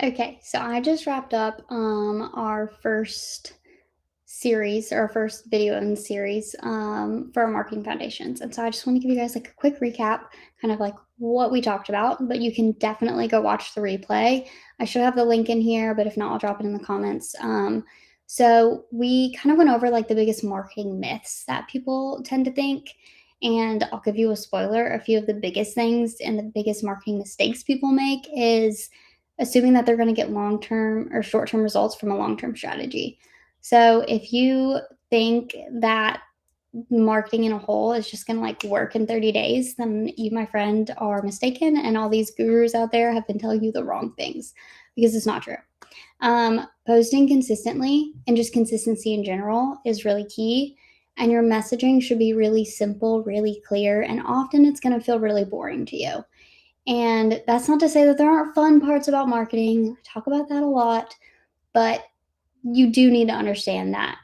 Okay, so I just wrapped up our first series or our first video in the series for our marketing foundations. And so I just want to give you guys like a quick recap, kind of like what we talked about, but you can definitely go watch the replay. I should have the link in here, but if not, I'll drop it in the comments. So we kind of went over like the biggest marketing myths that people tend to think. And I'll give you a spoiler. A few of the biggest things and the biggest marketing mistakes people make is assuming that they're going to get long term or short term results from a long term strategy. So if you think that marketing in a whole is just going to like work in 30 days, then you, my friend, are mistaken. And all these gurus out there have been telling you the wrong things because it's not true. Posting consistently and just consistency in general is really key. And your messaging should be really simple, really clear, and often it's going to feel really boring to you. And that's not to say that there aren't fun parts about marketing. I talk about that a lot, but you do need to understand that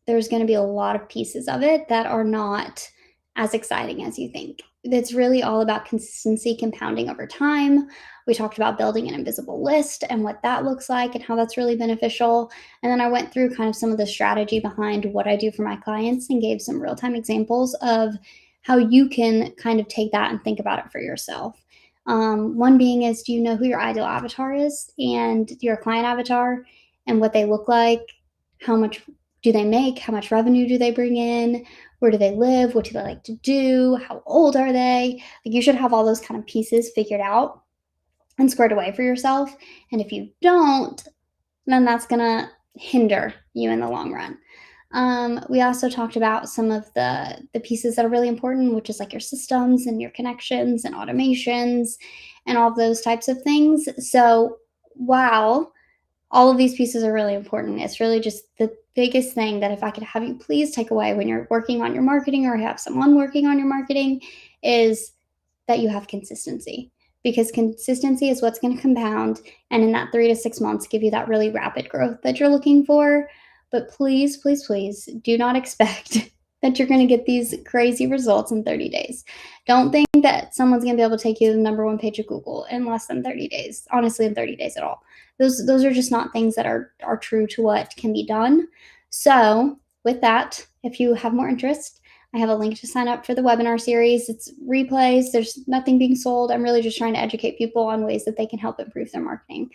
there's going to be a lot of pieces of it that are not as exciting as you think. It's really all about consistency compounding over time. We talked about building an invisible list and what that looks like and how that's really beneficial. And then I went through kind of some of the strategy behind what I do for my clients and gave some real time examples of how you can kind of take that and think about it for yourself. One being is, do you know who your ideal avatar is and your client avatar and what they look like? How much do they make? How much revenue do they bring in? Where do they live? What do they like to do? How old are they? Like you should have all those kind of pieces figured out and squared away for yourself. And if you don't, then that's going to hinder you in the long run. We also talked about some of the pieces that are really important, which is like your systems and your connections and automations and all of those types of things. So, wow, all of these pieces are really important. It's really just the biggest thing that if I could have you please take away when you're working on your marketing or have someone working on your marketing is that you have consistency, because consistency is what's going to compound and in that 3 to 6 months give you that really rapid growth that you're looking for. But please, please, please do not expect that you're going to get these crazy results in 30 days. Don't think that someone's going to be able to take you to the number one page of Google in less than 30 days, honestly, in 30 days at all. Those are just not things that are true to what can be done. So with that, if you have more interest, I have a link to sign up for the webinar series. It's replays. There's nothing being sold. I'm really just trying to educate people on ways that they can help improve their marketing.